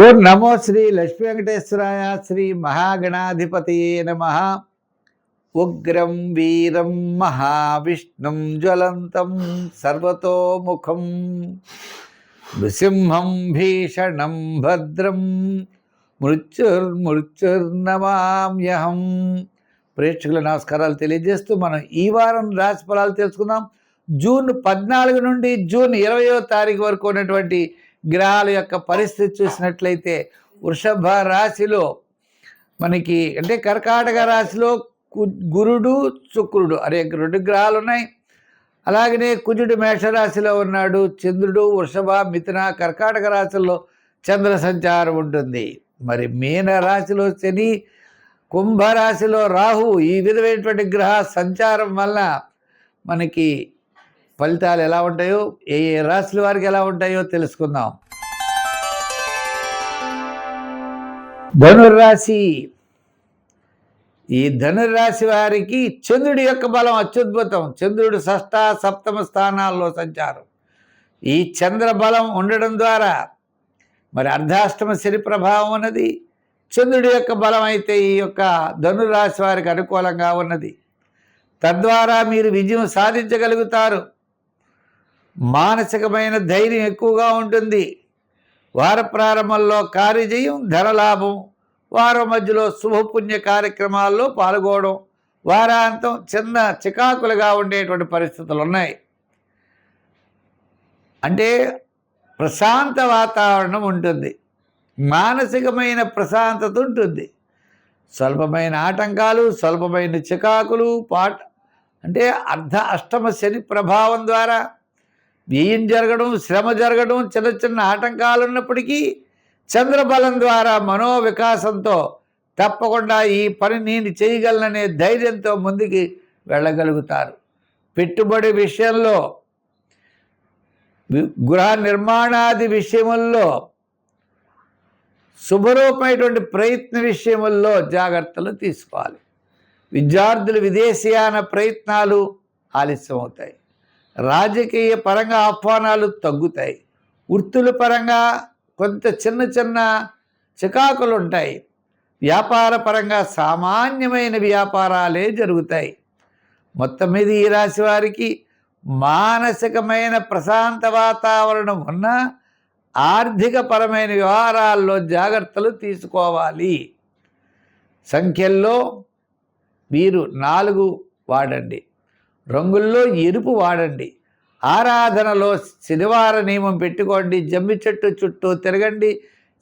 ఓం నమో శ్రీ లక్ష్మీ వెంకటేశ్వరాయ. శ్రీ మహాగణాధిపతయే నమః. ఉగ్రం వీరం మహావిష్ణుం జ్వలంతం సర్వతోముఖం నృసింహం భీషణం భద్రం మృత్యుర్నమామ్యహం. ప్రేక్షకుల నమస్కారాలు తెలియజేస్తూ మనం ఈ వారం రాశి ఫలాలు తెలుసుకుందాం. జూన్ 14 నుండి జూన్ 20వ తారీఖు వరకు ఉన్నటువంటి గ్రహాల యొక్క పరిస్థితి చూసినట్లయితే వృషభ రాశిలో మనకి అంటే కర్కాటక రాశిలో గురుడు శుక్రుడు అనే 2 గ్రహాలు ఉన్నాయి. అలాగనే కుజుడు మేషరాశిలో ఉన్నాడు. చంద్రుడు వృషభ మిథున కర్కాటక రాశుల్లో చంద్ర సంచారం ఉంటుంది. మరి మీన రాశిలో శని, కుంభరాశిలో రాహు, ఈ విధమైనటువంటి గ్రహ సంచారం వల్ల మనకి ఫలితాలు ఎలా ఉంటాయో, ఏ ఏ రాశుల వారికి ఎలా ఉంటాయో తెలుసుకుందాం. ధనుర్రాశి. ఈ ధనుర్రాశి వారికి చంద్రుడి యొక్క బలం అత్యద్భుతం. చంద్రుడు షష్ఠ సప్తమ స్థానాల్లో సంచారం. ఈ చంద్ర బలం ఉండడం ద్వారా మరి అర్ధాష్టమ శని ప్రభావం ఉన్నది. చంద్రుడి యొక్క బలం అయితే ఈ యొక్క ధనుర్రాశి వారికి అనుకూలంగా ఉన్నది. తద్వారా మీరు విజయం సాధించగలుగుతారు. మానసికమైన ధైర్యం ఎక్కువగా ఉంటుంది. వార ప్రారంభంలో కార్యజయం, ధనలాభం, వారం మధ్యలో శుభపుణ్య కార్యక్రమాల్లో పాల్గొనడం, వారాంతం చిన్న చికాకులుగా ఉండేటువంటి పరిస్థితులు ఉన్నాయి. అంటే ప్రశాంత వాతావరణం ఉంటుంది, మానసికమైన ప్రశాంతత ఉంటుంది. స్వల్పమైన ఆటంకాలు, స్వల్పమైన చికాకులు అంటే అష్టమ శని ప్రభావం ద్వారా వ్యయం జరగడం, శ్రమ జరగడం, చిన్న చిన్న ఆటంకాలు ఉన్నప్పటికీ చంద్రబలం ద్వారా మనోవికాసంతో తప్పకుండా ఈ పని నేను చేయగలననే ధైర్యంతో ముందుకి వెళ్ళగలుగుతారు. పెట్టుబడి విషయంలో, గృహ నిర్మాణాది విషయముల్లో, శుభరూపమైనటువంటి ప్రయత్న విషయముల్లో జాగ్రత్తలు తీసుకోవాలి. విద్యార్థులు విదేశీయాన ప్రయత్నాలు ఆలస్యం అవుతాయి. రాజకీయ పరంగా ఆహ్వానాలు తగ్గుతాయి. వృత్తుల పరంగా కొంత చిన్న చిన్న చికాకులు ఉంటాయి. వ్యాపార పరంగా సామాన్యమైన వ్యాపారాలే జరుగుతాయి. మొత్తం మీద ఈ రాశి వారికి మానసికమైన ప్రశాంత వాతావరణం ఉన్న ఆర్థిక పరమైన వ్యవహారాల్లో జాగ్రత్తలు తీసుకోవాలి. సంఖ్యల్లో మీరు 4 వాడండి. రంగుల్లో ఎరుపు వాడండి. ఆరాధనలో శనివార నియమం పెట్టుకోండి. జమ్మి చెట్టు చుట్టూ తిరగండి.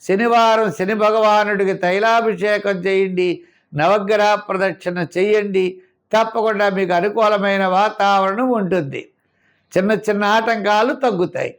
శనివారం శని భగవానుడికి తైలాభిషేకం చేయండి. నవగ్రహ ప్రదక్షిణ చేయండి. తప్పకుండా మీకు అనుకూలమైన వాతావరణం ఉంటుంది. చిన్న చిన్న ఆటంకాలు తగ్గుతాయి.